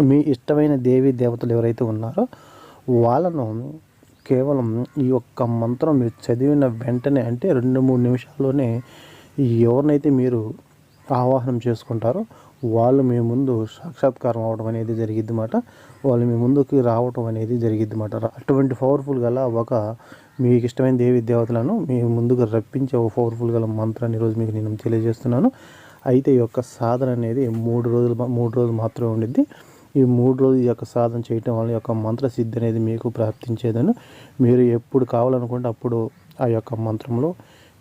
మీ ఇష్టమైన దేవీ దేవతలు ఎవరైతే ఉన్నారో వాళ్ళను కేవలం ఈ యొక్క మంత్రం మీరు చదివిన వెంటనే అంటే 2-3 నిమిషాల్లోనే ఎవరినైతే మీరు ఆవాహనం చేసుకుంటారో వాళ్ళు మీ ముందు సాక్షాత్కారం అవడం అనేది జరిగిద్దన్నమాట. వాళ్ళు మీ ముందుకి రావటం అనేది జరిగిద్దన్నమాట. అటువంటి పవర్ఫుల్ గల ఒక మీకు ఇష్టమైన దేవీ దేవతలను మీ ముందుకు రప్పించే ఒక పవర్ఫుల్ గల మంత్రాన్ని ఈరోజు మీకు నేను తెలియజేస్తున్నాను. అయితే ఈ యొక్క సాధన అనేది 3 రోజులు మాత్రమే ఉండిద్ది. ఈ 3 రోజులు ఈ యొక్క సాధన చేయటం వల్ల యొక్క మంత్రసిద్ధి అనేది మీకు ప్రాప్తించేదను. మీరు ఎప్పుడు కావాలనుకుంటే అప్పుడు ఆ యొక్క మంత్రంలో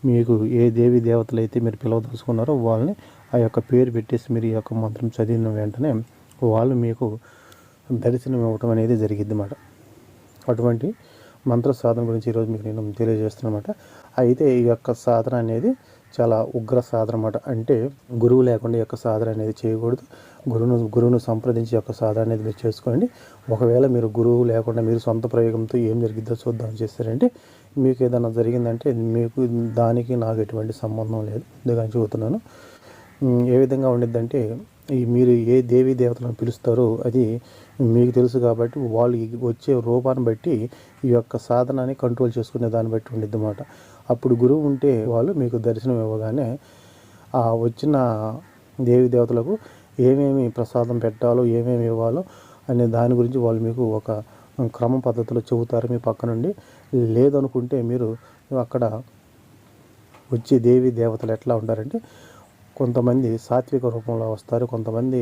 మీకు ఏ దేవీ దేవతలు అయితే మీరు పిలవదలుచుకున్నారో వాళ్ళని ఆ యొక్క పేరు పెట్టేసి మీరు ఈ యొక్క మంత్రం చదివిన వెంటనే వాళ్ళు మీకు దర్శనం ఇవ్వటం అనేది జరిగిద్దన్నమాట. అటువంటి మంత్ర సాధన గురించి ఈరోజు మీకు నేను తెలియజేస్తున్నమాట. అయితే ఈ యొక్క సాధన అనేది చాలా ఉగ్ర సాధన అన్నమాట. అంటే గురువు లేకుండా ఈ యొక్క సాధన అనేది చేయకూడదు. గురువును సంప్రదించి యొక్క సాధన అనేది మీరు చేసుకోండి. ఒకవేళ మీరు గురువు లేకుండా మీరు సొంత ప్రయోగంతో ఏం జరిగిద్దో చూద్దాం చేస్తారంటే మీకు ఏదైనా జరిగిందంటే మీకు దానికి నాకు ఎటువంటి సంబంధం లేదు. ముందుగా చెబుతున్నాను. ఏ విధంగా ఉండిద్దంటే మీరు ఏ దేవీ దేవతలను పిలుస్తారో అది మీకు తెలుసు కాబట్టి వాళ్ళు వచ్చే రూపాన్ని బట్టి ఈ యొక్క సాధనాన్ని కంట్రోల్ చేసుకునే దాన్ని బట్టి ఉండిద్ది అన్నమాట. అప్పుడు గురువు ఉంటే వాళ్ళు మీకు దర్శనం ఇవ్వగానే ఆ వచ్చిన దేవీ దేవతలకు ఏమేమి ప్రసాదం పెట్టాలో ఏమేమి ఇవ్వాలో అనే దాని గురించి వాళ్ళు మీకు ఒక క్రమ పద్ధతిలో చెబుతారు మీ పక్క నుండి. లేదనుకుంటే మీరు అక్కడ వచ్చే దేవీ దేవతలు ఎట్లా ఉంటారంటే కొంతమంది సాత్విక రూపంలో వస్తారు, కొంతమంది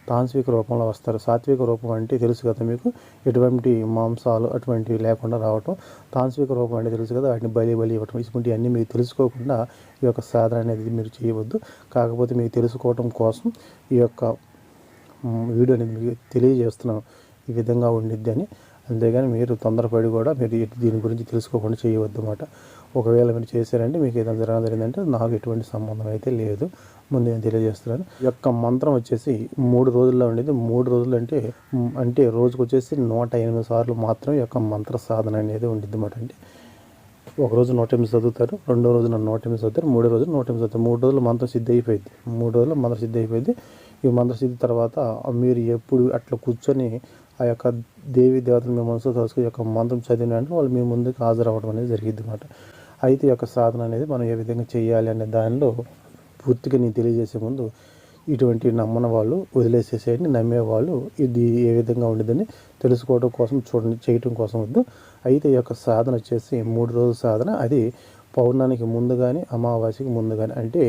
తాంత్రిక రూపంలో వస్తారు. సాత్విక రూపం అంటే తెలుసు కదా మీకు, ఎటువంటి మాంసాలు అటువంటివి లేకుండా రావటం. తాంత్రిక రూపం అంటే తెలుసు కదా, వాటిని బలి ఇవ్వటం. ఇటువంటి అన్నీ మీకు తెలుసుకోకుండా ఈ యొక్క సాధన అనేది మీరు చేయవద్దు. కాకపోతే మీకు తెలుసుకోవటం కోసం ఈ యొక్క వీడియో అనేది మీకు తెలియజేస్తున్నాను ఈ విధంగా ఉండిద్ది అని. అంతేగాని మీరు తొందరపడి కూడా మీరు దీని గురించి తెలుసుకోకుండా చేయవద్దు అన్నమాట. ఒకవేళ మీరు చేశారంటే మీకు ఏదైనా జరిగిందంటే నాకు ఎటువంటి సంబంధం అయితే లేదు. ముందు నేను తెలియజేస్తున్నాను. ఈ యొక్క మంత్రం వచ్చేసి 3 రోజుల్లో ఉండేది. 3 రోజులు అంటే రోజుకు వచ్చేసి 108 సార్లు మాత్రం ఈ యొక్క మంత్ర సాధన అనేది ఉండిద్ది అన్నమాట. అంటే ఒక రోజు 108 చదువుతారు, రెండో రోజు 108 చదువుతారు, మూడో రోజు 108 చదువుతారు. 3 రోజులు మంత్రం సిద్ధి అయిపోయింది. 3 రోజుల్లో మంత్ర సిద్ధి అయిపోయింది. ఈ మంత్ర సిద్ధి తర్వాత మీరు ఎప్పుడు అట్లా కూర్చొని ఆ యొక్క దేవీ దేవతలు మీ మనసులో తలుచుకుని యొక్క మంత్రం చదివిన వెంటనే వాళ్ళు మీ ముందుకు హాజరవ్వడం అనేది జరిగింది అన్నమాట. అయితే ఈ యొక్క సాధన అనేది మనం ఏ విధంగా చేయాలి అనే దానిలో పూర్తిగా నేను తెలియజేసే ముందు ఇటువంటి నమ్మని వాళ్ళు వదిలేసేసేయండి. నమ్మేవాళ్ళు ఇది ఏ విధంగా ఉండేదని తెలుసుకోవడం కోసం చూడండి, చేయటం కోసం వద్దు. అయితే ఈ యొక్క సాధన వచ్చేసి 3 రోజుల సాధన. అది పౌర్ణానికి ముందు కానీ అమావాస్యకి ముందు కానీ, అంటే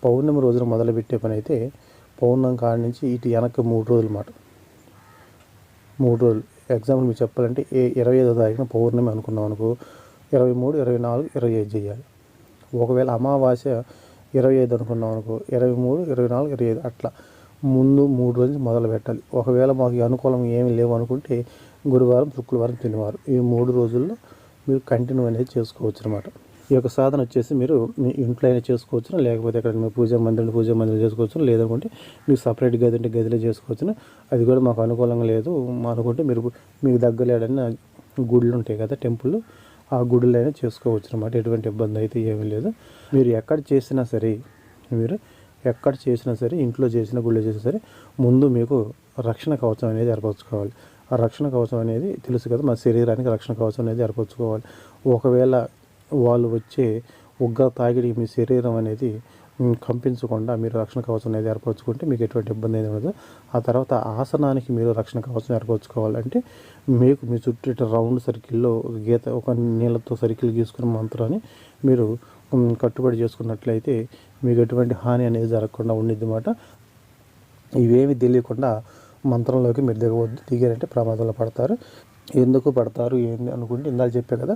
పౌర్ణమి రోజున మొదలుపెట్టే పని అయితే పౌర్ణమి కాడి నుంచి ఇటు వెనక్కి 3 రోజులు అన్నమాట. 3 రోజులు ఎగ్జాంపుల్ మీకు చెప్పాలంటే 25వ తారీఖున పౌర్ణమి అనుకున్నాం అనుకో, 23, 24, 25 చేయాలి. ఒకవేళ అమావాస్య 25 అనుకున్నాం అనుకో, 23, 24, 25 అట్లా ముందు 3 రోజులు మొదలు పెట్టాలి. ఒకవేళ మాకు అనుకూలం ఏమి లేవు అనుకుంటే గురువారం, శుక్రవారం, శనివారం ఈ 3 రోజుల్లో మీరు కంటిన్యూ అనేది చేసుకోవచ్చు అనమాట. ఈ యొక్క సాధన వచ్చేసి మీరు మీ ఇంట్లో అయినా చేసుకోవచ్చు, లేకపోతే ఎక్కడ మీ పూజా మందిరం చేసుకోవచ్చు. లేదనుకుంటే మీకు సపరేట్ గది అంటే గదిలో చేసుకోవచ్చు. అది కూడా మాకు అనుకూలంగా లేదు అనుకుంటే మీరు మీకు దగ్గరలేడని గుళ్ళు ఉంటాయి కదా, టెంపుల్, ఆ గుడిలోనే చేసుకోవచ్చు అనమాట. ఎటువంటి ఇబ్బంది అయితే ఏమీ లేదు. మీరు ఎక్కడ చేసినా సరే ఇంట్లో చేసినా గుళ్ళో చేసినా సరే ముందు మీకు రక్షణ కవచం అనేది ఏర్పరచుకోవాలి. ఆ రక్షణ కవచం అనేది తెలుసు కదా, మన శరీరానికి రక్షణ కవచం అనేది ఏర్పరచుకోవాలి. ఒకవేళ వాళ్ళు వచ్చే ఉగ్ర తాగిడి మీ శరీరం అనేది కంపించకుండా మీరు రక్షణ కవచం అనేది ఏర్పరచుకుంటే మీకు ఎటువంటి ఇబ్బంది అనేది ఉండదు. ఆ తర్వాత ఆసనానికి మీరు రక్షణ కవచం ఏర్పరచుకోవాలంటే మీకు మీ చుట్టూ రౌండ్ సర్కిల్లో గీత ఒక నీళ్ళతో సర్కిల్ గీసుకున్న మంత్రాన్ని మీరు కట్టుబడి చేసుకున్నట్లయితే మీకు ఎటువంటి హాని అనేది జరగకుండా ఉండిద్ది అన్నమాట. ఇవేమి తెలియకుండా మంత్రంలోకి మీరు దిగారంటే ప్రమాదంలో పడతారు. ఎందుకు పడతారు ఏంది అనుకుంటే ఇందాక చెప్పే కదా,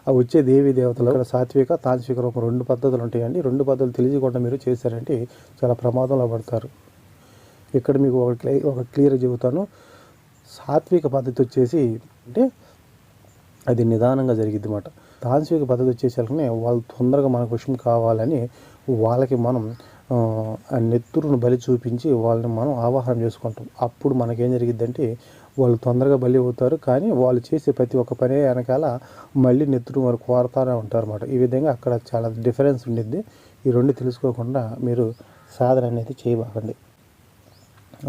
ఆ వచ్చే దేవీ దేవతలు అక్కడ సాత్విక, తాంత్రిక రూపం 2 పద్ధతులు ఉంటాయండి. 2 పద్ధతులు తెలియకుండా మీరు చేశారంటే చాలా ప్రమాదంలో పడతారు. ఇక్కడ మీకు ఒక క్లియర్గా చెబుతాను. సాత్విక పద్ధతి వచ్చేసి అంటే అది నిదానంగా జరిగిద్ది అన్నమాట. తాంత్రిక పద్ధతి వచ్చేసరికి వాళ్ళు తొందరగా మనకు వశం కావాలని వాళ్ళకి మనం నెత్తురును బలి చూపించి వాళ్ళని మనం ఆవాహనం చేసుకుంటాం. అప్పుడు మనకేం జరిగిద్దంటే వాళ్ళు తొందరగా బలి అవుతారు. కానీ వాళ్ళు చేసే ప్రతి ఒక్క పని వెనకాల మళ్ళీ నెత్తురు వరకు కోరుతూనే ఉంటారు అన్నమాట. ఈ విధంగా అక్కడ చాలా డిఫరెన్స్ ఉండిద్ది. ఈ 2 తెలుసుకోకుండా మీరు సాధన అనేది చేయబాకండి.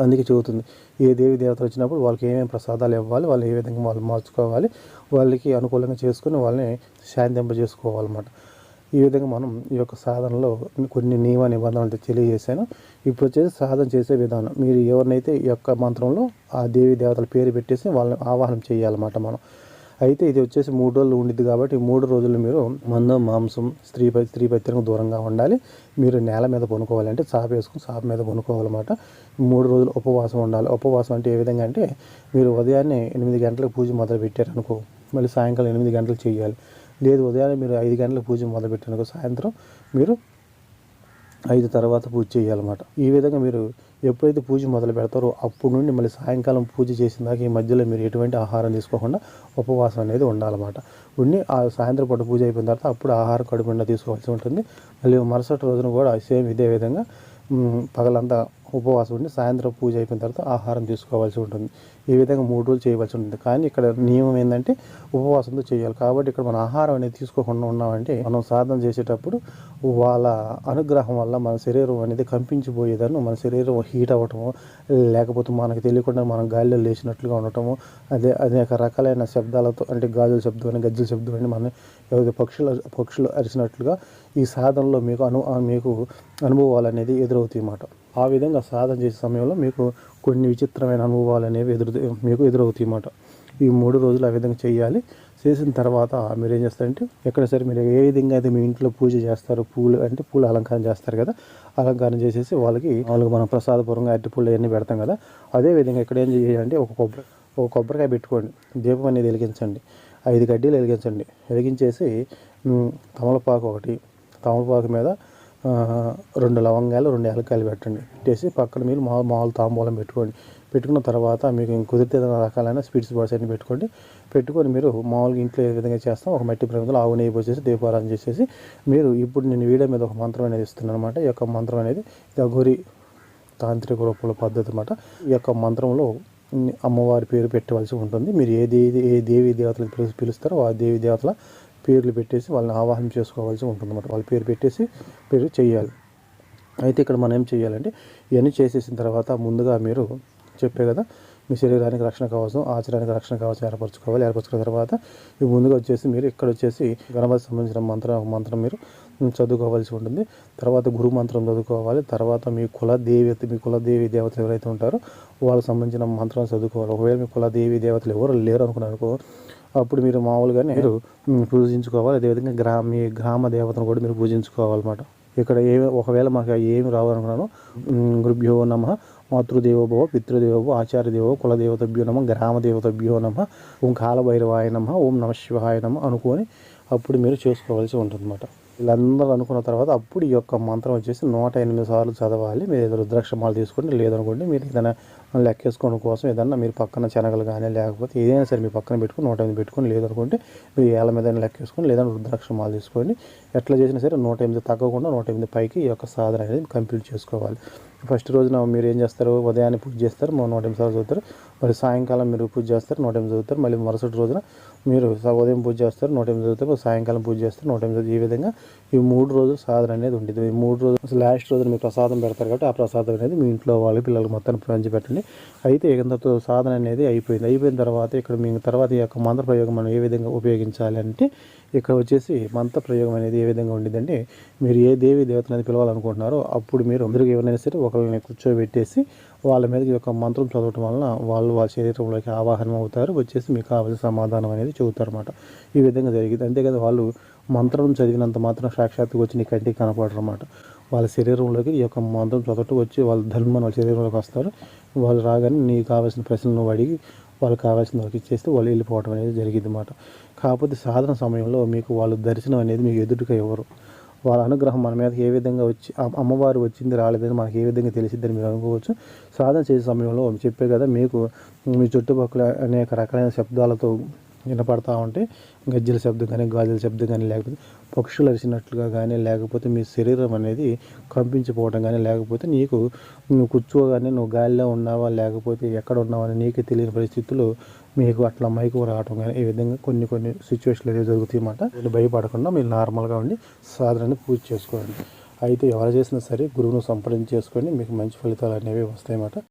అందుకే చెబుతుంది ఏ దేవి దేవతలు వచ్చినప్పుడు వాళ్ళకి ఏమేమి ప్రసాదాలు ఇవ్వాలి, వాళ్ళు ఏ విధంగా వాళ్ళు మార్చుకోవాలి, వాళ్ళకి అనుకూలంగా చేసుకుని వాళ్ళని శాంతింపజేసుకోవాలన్నమాట. ఈ విధంగా మనం ఈ యొక్క సాధనలో కొన్ని నియమ నిబంధనలు తెలియజేశాను. ఇప్పుడు వచ్చేసి సాధన చేసే విధానం. మీరు ఎవరినైతే ఈ యొక్క మంత్రంలో ఆ దేవి దేవతల పేరు పెట్టేసి వాళ్ళని ఆవాహనం చేయాలన్నమాట మనం. అయితే ఇది వచ్చేసి 3 రోజులు ఉండిద్ది కాబట్టి 3 రోజులు మీరు మందం మాంసం స్త్రీ పత్రికి దూరంగా ఉండాలి. మీరు నేల మీద పనుకోవాలి, అంటే చాప వేసుకుని చాప మీద పనుకోవాలన్నమాట. 3 రోజులు ఉపవాసం ఉండాలి. ఉపవాసం అంటే ఏ విధంగా అంటే మీరు ఉదయాన్నే 8 గంటలకు పూజ మొదలు పెట్టారనుకో, మళ్ళీ సాయంకాలం 8 గంటలకు చేయాలి. లేదు ఉదయాన్నే మీరు 5 గంటలకు పూజ మొదలు పెట్టారనుకో, సాయంత్రం మీరు 5 తర్వాత పూజ చేయాలన్నమాట. ఈ విధంగా మీరు ఎప్పుడైతే పూజ మొదలు పెడతారో అప్పుడు నుండి మళ్ళీ సాయంకాలం పూజ చేసిన దాకా ఈ మధ్యలో మీరు ఎటువంటి ఆహారం తీసుకోకుండా ఉపవాసం అనేది ఉండాలన్నమాట. ఉండి ఆ సాయంత్రం పూట పూజ అయిపోయిన తర్వాత అప్పుడు ఆహారం కడుపు నిండా తీసుకోవాల్సి ఉంటుంది. మళ్ళీ మరుసటి రోజున కూడా సేమ్ ఇదే విధంగా పగలంతా ఉపవాసం ఉండి సాయంత్రం పూజ అయిపోయిన తర్వాత ఆహారం తీసుకోవాల్సి ఉంటుంది. ఈ విధంగా 3 రోజులు చేయవలసి ఉంటుంది. కానీ ఇక్కడ నియమం ఏంటంటే ఉపవాసంతో చేయాలి. కాబట్టి ఇక్కడ మన ఆహారం అనేది తీసుకోకుండా ఉన్నామంటే మనం సాధన చేసేటప్పుడు వాళ్ళ అనుగ్రహం వల్ల మన శరీరం అనేది కంపించిపోయేదాన్ని, మన శరీరం హీట్ అవ్వటము, లేకపోతే మనకు తెలియకుండా మనం గాలిలో లేచినట్లుగా ఉండటము, అనేక రకాలైన శబ్దాలతో, అంటే గాజుల శబ్దం అని గజ్జల శబ్దం అని మన ఏదైతే పక్షులు అరిచినట్లుగా ఈ సాధనలో మీకు అనుభవాలు అనేది ఎదురవుతాయి అన్నమాట. ఆ విధంగా సాధన చేసే సమయంలో మీకు కొన్ని విచిత్రమైన అనుభవాలు అనేవి మీకు ఎదురవుతాయి అన్నమాట. ఈ 3 రోజులు ఆ విధంగా చేయాలి. చేసిన తర్వాత మీరు ఏం చేస్తారంటే ఎక్కడ సరే మీరు ఏ విధంగా అయితే మీ ఇంట్లో పూజ చేస్తారో, పూల అలంకారం చేస్తారు కదా, అలంకారం చేసేసి వాళ్ళకి మనం ప్రసాదపూర్వంగా అరటిపూలు అవన్నీ పెడతాం కదా, అదే విధంగా ఇక్కడ ఏం చేయాలంటే ఒక కొబ్బరికాయ పెట్టుకోండి, దీపం అనేది వెలిగించండి, 5 కడ్డీలు వెలిగించండి. వెలిగించేసి తమలపాకు మీద 2 లవంగాలు 2 యాలక్కాయలు పెట్టేసి పక్కన మీరు మామూలు తాంబూలం పెట్టుకున్న తర్వాత మీకు కుదిరితే ఏదైనా రకాలైన స్వీట్స్ బాక్స్ అన్ని పెట్టుకొని మీరు మామూలుగా ఇంట్లో ఏ విధంగా చేస్తాం ఒక మట్టి ప్రమిదలో ఆవు నెయ్యి పోసేసి దీపారాధన చేసేసి మీరు ఇప్పుడు నేను వీడియో మీద ఒక మంత్రం అనేది ఇస్తున్నాను అనమాట. ఈ యొక్క మంత్రం అనేది అఘోరి తాంత్రిక రూపంలో పద్ధతి అనమాట. ఈ యొక్క మంత్రంలో అమ్మవారి పేరు పెట్టవలసి ఉంటుంది. మీరు ఏ దేవి దేవతలకు పిలుస్తారో ఆ దేవి దేవతల పేర్లు పెట్టేసి వాళ్ళని ఆవాహన చేసుకోవాల్సి ఉంటుంది అన్నమాట. వాళ్ళ పేరు పెట్టేసి చేయాలి. అయితే ఇక్కడ మనం ఏం చేయాలంటే ఇవన్నీ చేసేసిన తర్వాత ముందుగా మీరు చెప్పే కదా మీ శరీరానికి రక్షణ కవచం, ఆచరణకి రక్షణ కవచం ఏర్పరచుకున్న తర్వాత ముందుగా వచ్చేసి మీరు ఇక్కడ వచ్చేసి గణపతి సంబంధించిన మంత్రం మీరు చదువుకోవాల్సి ఉంటుంది. తర్వాత గురు మంత్రం చదువుకోవాలి. తర్వాత మీ కులదేవి దేవతలు ఎవరైతే ఉంటారో వాళ్ళకి సంబంధించిన మంత్రం చదువుకోవాలి. ఒకవేళ మీ కులదేవి దేవతలు ఎవరు లేరు అనుకున్నారనుకో, అప్పుడు మీరు మామూలుగానే మీరు పూజించుకోవాలి. అదేవిధంగా మీ గ్రామ దేవతను కూడా మీరు పూజించుకోవాలన్నమాట. ఇక్కడ ఒకవేళ మాకు ఏమి రావాలనుకున్నాను, గురుభ్యో నమః, మాతృదేవోభవ, పితృదేవోభవ, ఆచార్యదేవో, కులదేవతభ్యో నమః, గ్రామదేవతభ్యో నమః, ఓం కాలభైరవాయ నమః, ఓం నమః శివాయ నమః అనుకొని అప్పుడు మీరు చేసుకోవాల్సి ఉంటుందన్నమాట. వీళ్ళందరూ అనుకున్న తర్వాత అప్పుడు ఈ యొక్క మంత్రం వచ్చేసి 108 సార్లు చదవాలి. మీరు ఏదో రుద్రాక్షమాలు తీసుకోండి, లేదనుకోండి మీరు ఏదైనా లెక్కేసుకోవడం కోసం ఏదన్నా మీరు పక్కన శనగలు కానీ లేకపోతే ఏదైనా సరే మీ పక్కన పెట్టుకుని 108 పెట్టుకొని, లేదనుకుంటే మీరు ఏళ్ళ మీద లెక్కేసుకొని లేదంటే రుద్రాక్షమాలు తీసుకోండి. ఎట్లా చేసినా సరే 108 తగ్గకుండా 108 పైకి ఈ యొక్క సాధన అనేది కంప్లీట్ చేసుకోవాలి. ఫస్ట్ రోజున మీరు ఏం చేస్తారు, ఉదయాన్నే పూజ చేస్తారు, 108 సార్లు చదువుతారు. మరి సాయంకాలం మీరు పూజ చేస్తారు, 108 చదువుతారు. మళ్ళీ మరుసటి రోజున మీరు ఉదయం పూజ చేస్తారు, 108 చదువుతారు. సాయంకాలం పూజ చేస్తారు, 108 చదువుతారు. ఈ విధంగా ఈ 3 రోజులు సాధన అనేది ఉంటుంది. ఈ 3 రోజులు లాస్ట్ రోజున మీరు ప్రసాదం పెడతారు కాబట్టి ఆ ప్రసాదం అనేది మీ ఇంట్లో వాళ్ళ పిల్లలకు మొత్తాన్ని పంచి పెట్టండి. అయితే ఇంతతో సాధన అనేది అయిపోయిన తర్వాత ఇక్కడ మీ తర్వాత ఈ యొక్క మంత్ర ప్రయోగం మనం ఏ విధంగా ఉపయోగించాలి అంటే ఇక్కడ వచ్చేసి మంత్ర ప్రయోగం అనేది ఏ విధంగా ఉండిద్దంటే మీరు ఏ దేవి దేవతను పిలవాలనుకుంటున్నారో అప్పుడు మీరు అందరికీ ఎవరైనా సరే ఒకరిని కూర్చోబెట్టేసి వాళ్ళ మీద ఈ యొక్క మంత్రం చదవటం వలన వాళ్ళ శరీరంలోకి ఆవాహనం అవుతారు, వచ్చేసి మీకు కావాల్సిన సమాధానం అనేది చెబుతారు అన్నమాట. ఈ విధంగా జరిగింది. అంతేకాదు వాళ్ళు మంత్రం చదివినంత మాత్రం సాక్షాత్తుగా వచ్చి నీ కంటికి కనపడరు అన్నమాట. వాళ్ళ శరీరంలోకి ఈ యొక్క మంత్రం చదవటం వచ్చి వాళ్ళ ధర్మం వాళ్ళ శరీరంలోకి వస్తారు. వాళ్ళు రాగానే నీకు కావాల్సిన ప్రశ్నలు అడిగి వాళ్ళకి కావాల్సిన వాళ్ళకి ఇచ్చేస్తే వాళ్ళు వెళ్ళిపోవడం అనేది జరిగింది అన్నమాట. కాకపోతే సాధన సమయంలో మీకు వాళ్ళు దర్శనం అనేది మీకు ఎదురుగా ఇవ్వరు. వాళ్ళ అనుగ్రహం మన మీదకి ఏ విధంగా వచ్చి అమ్మవారు వచ్చింది రాలేదని మనకి ఏ విధంగా తెలిసిద్దని మీరు అనుకోవచ్చు. సాధన చేసే సమయంలో చెప్పే కదా మీకు మీ చుట్టుపక్కల అనేక రకాలైన శబ్దాలతో వినపడతా ఉంటే గజ్జల శబ్దం కానీ గాజుల శబ్దం కానీ లేకపోతే పక్షులు అరిచినట్లుగా కానీ లేకపోతే మీ శరీరం అనేది కంపించిపోవడం కానీ లేకపోతే నువ్వు కూర్చోగానే నువ్వు గాలిలో ఉన్నావా లేకపోతే ఎక్కడ ఉన్నావా అని నీకే తెలియని పరిస్థితుల్లో మీకు అట్లా మైకు రావటం కానీ ఈ విధంగా కొన్ని సిచ్యువేషన్లు అనేవి జరుగుతాయి అన్నమాట. మీరు భయపడకుండా మీరు నార్మల్గా ఉండి సాధనని పూజ చేసుకోండి. అయితే ఎవరు చేసినా సరే గురువును సంప్రదించి చేసుకొని మీకు మంచి ఫలితాలు అనేవి వస్తాయన్నమాట.